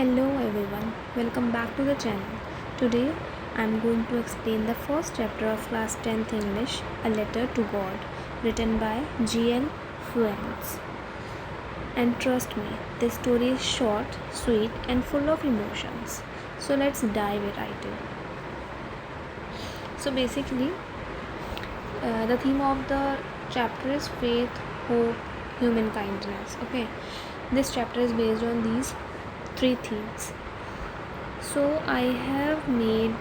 Hello everyone, welcome back to the channel. Today I am going to explain the first chapter of class 10th English, A Letter to God, written by G.L. Fuentes. And trust me, this story is short, sweet and full of emotions. So let's dive right in. So basically, the theme of the chapter is faith, hope, human kindness. Okay, this chapter is based on these three themes. So I have made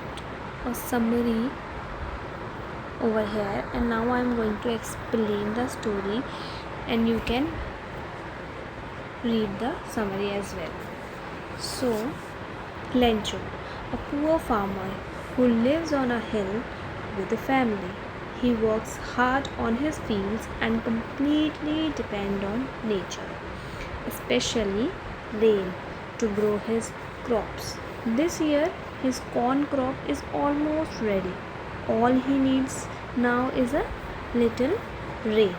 a summary over here and now I am going to explain the story and you can read the summary as well. So Lencho, a poor farmer who lives on a hill with a family. He works hard on his fields and completely depends on nature, especially rain, to grow his crops. This year his corn crop is almost ready. All he needs now is a little rain.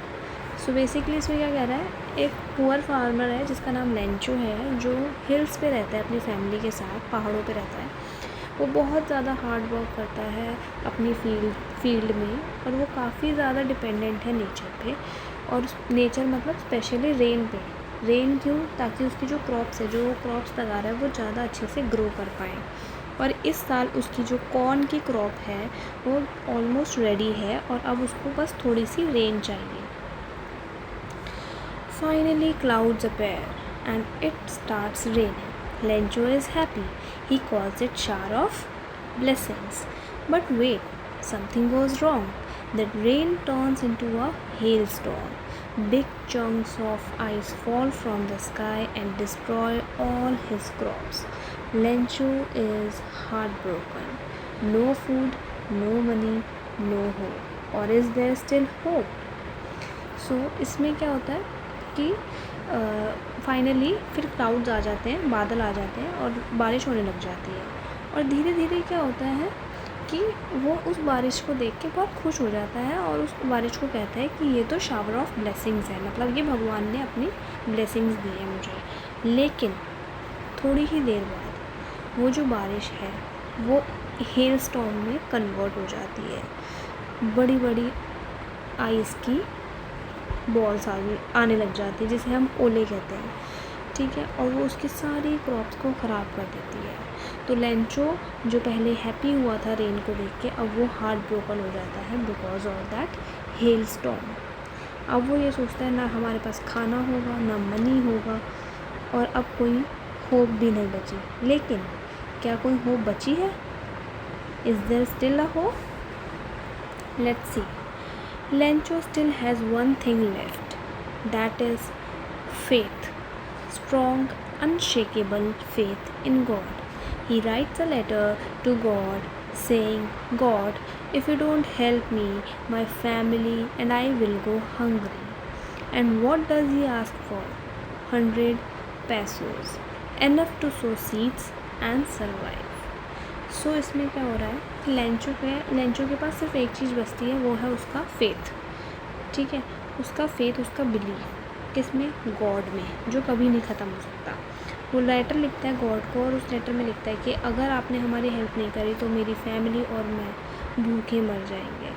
So basically इसमें क्या कह रहा है, एक poor farmer है जिसका नाम Lencho है, जो हिल्स पे रहता है अपनी फैमिली के साथ, पहाड़ों पे रहता है. वो बहुत ज़्यादा हार्ड वर्क करता है अपनी फील्ड में और वो काफ़ी ज़्यादा डिपेंडेंट है नेचर पे. और नेचर मतलब स्पेशली रेन पे. रेन क्यों? ताकि उसकी जो क्रॉप्स है, जो वो क्रॉप्स लगा रहा है, वो ज़्यादा अच्छे से ग्रो कर पाएँ. और इस साल उसकी जो कॉर्न की क्रॉप है वो ऑलमोस्ट रेडी है और अब उसको बस थोड़ी सी रेन चाहिए. Finally clouds appear and it starts raining. Lencho is happy. He calls it shower of blessings. But wait, something goes wrong. The rain turns into a hailstorm. Big chunks of ice fall from the sky and destroy all his crops. Lencho is heartbroken. No food, no money, no hope. Or is there still hope? So इसमें क्या होता है कि finally फिर clouds आ जाते हैं, बादल आ जाते हैं और बारिश होने लग जाती है. और धीरे धीरे क्या होता है कि वो उस बारिश को देख के बहुत खुश हो जाता है और उस बारिश को कहता है कि ये तो शावर ऑफ ब्लेसिंग्स है, मतलब ये भगवान ने अपनी ब्लेसिंग्स दी है मुझे. लेकिन थोड़ी ही देर बाद वो जो बारिश है वो हेल स्टॉर्म में कन्वर्ट हो जाती है. बड़ी बड़ी आइस की बॉल्स आने लग जाती है, जिसे हम ओले कहते हैं. ठीक है, और वो उसकी सारी क्रॉप्स को ख़राब कर देती है. तो लेंचो जो पहले हैप्पी हुआ था रेन को देख के, अब वो हार्ट ब्रोकन हो जाता है because of that hello storm. अब वो ये सोचता है ना हमारे पास खाना होगा, ना मनी होगा और अब कोई होप भी नहीं बची. लेकिन क्या कोई होप बची है? Is there still a hope? Let's see. Lencho still has one thing left, that is faith, strong, unshakable faith in God. He writes a letter to God saying, God, if you don't help me, my family and I will go hungry. And what does he ask for? 100 pesos, enough to sow seeds and survive. सो इसमें क्या हो रहा है कि Lencho के पास सिर्फ एक चीज़ बचती है, वो है उसका फेथ. ठीक है, उसका फेथ, उसका बिलीव किस में? गॉड में, जो कभी नहीं ख़त्म हो सकता. वो लेटर लिखता है गॉड को और उस लेटर में लिखता है कि अगर आपने हमारी हेल्प नहीं करी तो मेरी फैमिली और मैं भूखे मर जाएंगे.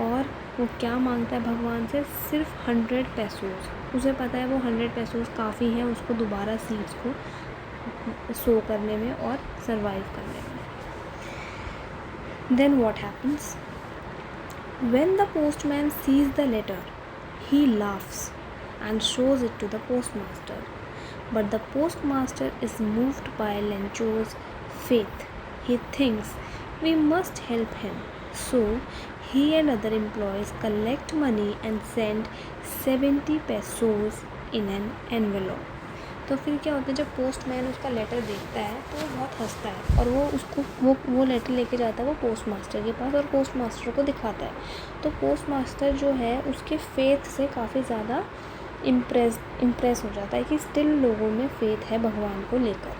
और वो क्या मांगता है भगवान से? सिर्फ 100 पैसोज़. उसे पता है वो 100 पैसोज़ काफ़ी हैं उसको दोबारा सीड्स को सो करने में और सर्वाइव करने में. Then what happens? When the postman sees the letter, he laughs and shows it to the postmaster. But the postmaster is moved by Lencho's faith. He thinks we must help him. So he and other employees collect money and send 70 pesos in an envelope. तो फिर क्या होता है, जब postman उसका letter देखता है तो वो बहुत हंसता है और वो उसको वो लेटर लेके जाता है वो पोस्ट मास्टर के पास और पोस्ट मास्टर को दिखाता है. तो पोस्ट मास्टर जो है उसके फेथ से काफ़ी ज़्यादा इम्प्रेस हो जाता है कि स्टिल लोगों में फेथ है भगवान को लेकर.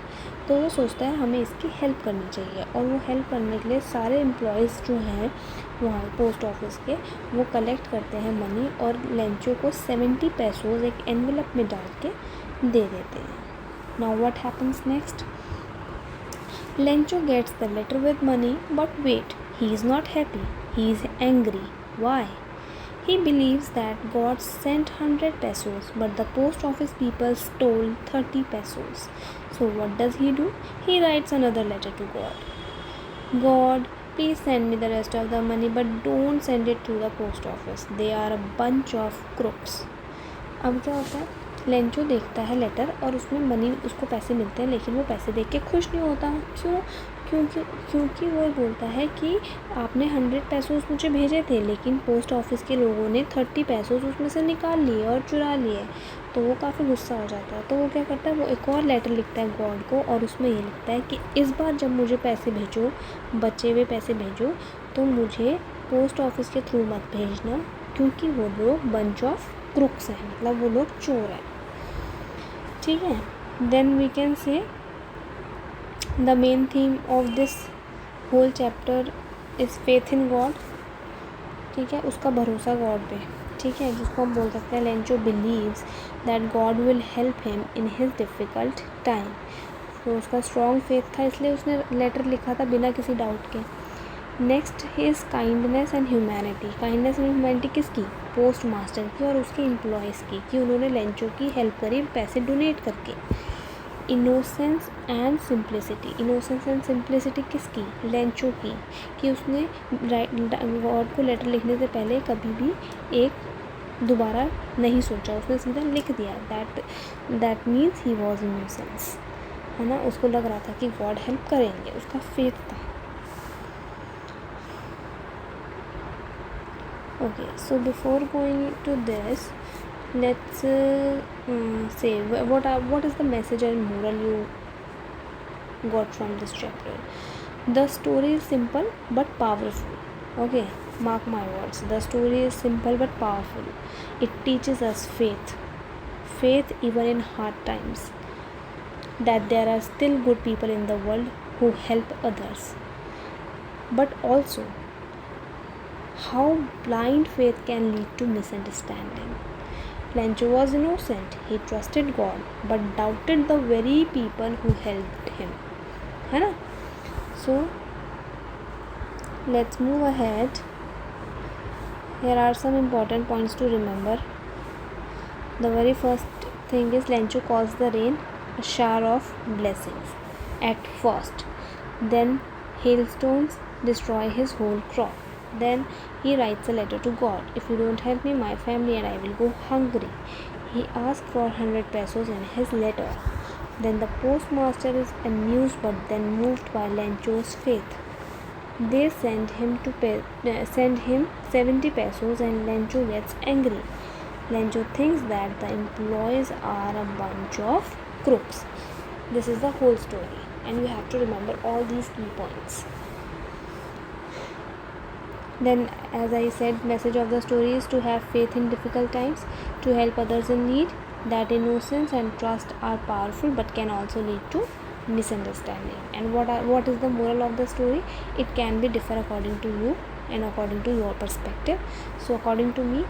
तो वो सोचता है हमें इसकी हेल्प करनी चाहिए और वो हेल्प करने के लिए सारे एम्प्लॉयज़ जो हैं वहाँ पोस्ट ऑफिस के वो कलेक्ट करते हैं मनी और लेंचो को 70 पैसोज़ एक एनवेलप में डाल के दे देते हैं. Now what happens next? Lencho gets the letter with money, but wait, he is not happy. He is angry. Why? He believes that God sent 100 pesos, but the post office people stole 30 pesos. So what does he do? He writes another letter to God. God, please send me the rest of the money, but don't send it through the post office. They are a bunch of crooks. अब क्या होता है, Lencho देखता है letter और उसमें money, उसको पैसे मिलते हैं, लेकिन वो पैसे देख के खुश नहीं होता. क्यों? क्योंकि वो बोलता है कि आपने 100 पैसों मुझे भेजे थे, लेकिन पोस्ट ऑफिस के लोगों ने 30 पैसों उसमें से निकाल लिए और चुरा लिए. तो वो काफ़ी गुस्सा हो जाता है. तो वो क्या करता है, वो एक और लेटर लिखता है गॉड को, और उसमें ये लिखता है कि इस बार जब मुझे पैसे भेजो, बचे हुए पैसे भेजो, तो मुझे पोस्ट ऑफिस के थ्रू मत भेजना, क्योंकि वो लोग बंच ऑफ क्रुक्स हैं, मतलब वो लोग चोर हैं. ठीक है. Then we can say the main theme of this whole chapter is faith in God. ठीक है, उसका भरोसा गॉड पे. ठीक है, जिसको हम बोल सकते हैं Lencho believes that God will help him in his difficult time. तो उसका स्ट्रॉन्ग फेथ था, इसलिए उसने लेटर लिखा था बिना किसी डाउट के. Next is kindness and humanity. Kindness and humanity किसकी? पोस्ट मास्टर की और उसके एम्प्लॉयज़ की, कि उन्होंने लेंचो की हेल्प करी पैसे डोनेट करके. Innocence and simplicity. Innocence and simplicity किसकी? लेंचो की, कि उसने गॉड को लेटर लिखने से पहले कभी भी एक दोबारा नहीं सोचा, उसने सीधा लिख दिया. That means he was innocence, है ना. उसको लग रहा था कि गॉड हेल्प करेंगे, उसका फेथ था. Okay, so before going to this, let's say what is the message and moral you got from this chapter. The story is simple but powerful. Okay, mark my words, the story is simple but powerful. It teaches us faith even in hard times, that there are still good people in the world who help others, but also how blind faith can lead to misunderstanding. Lencho was innocent. He trusted God but doubted the very people who helped him. है ना? So let's move ahead. Here are some important points to remember. The very first thing is Lencho calls the rain a shower of blessings at first. Then hailstones destroy his whole crop. Then he writes a letter to God. If you don't help me, my family and I will go hungry. He asks for 100 pesos in his letter. Then the postmaster is amused but then moved by Lencho's faith. They send him 70 pesos and Lencho gets angry. Lencho thinks that the employees are a bunch of crooks. This is the whole story, and you have to remember all these key points. Then, as I said, message of the story is to have faith in difficult times, to help others in need, that innocence and trust are powerful but can also lead to misunderstanding. And what is the moral of the story? It can be differ according to you and according to your perspective. So according to me,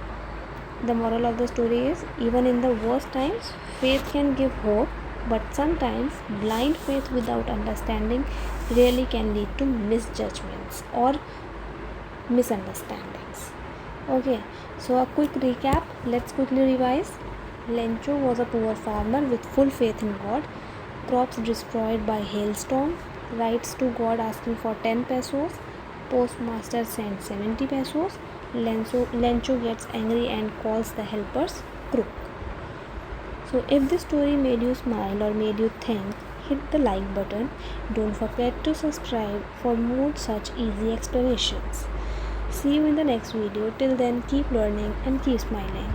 the moral of the story is, even in the worst times, faith can give hope, but sometimes blind faith without understanding really can lead to misjudgments or misunderstandings. Okay, so a quick recap. Let's quickly revise. Lencho was a poor farmer with full faith in God. Crops destroyed by hailstorm. Writes to God asking for 10 pesos. Postmaster sends 70 pesos. Lencho gets angry and calls the helpers crook. So if this story made you smile or made you think, hit the like button. Don't forget to subscribe for more such easy explanations. See you in the next video. Till then, keep learning and keep smiling.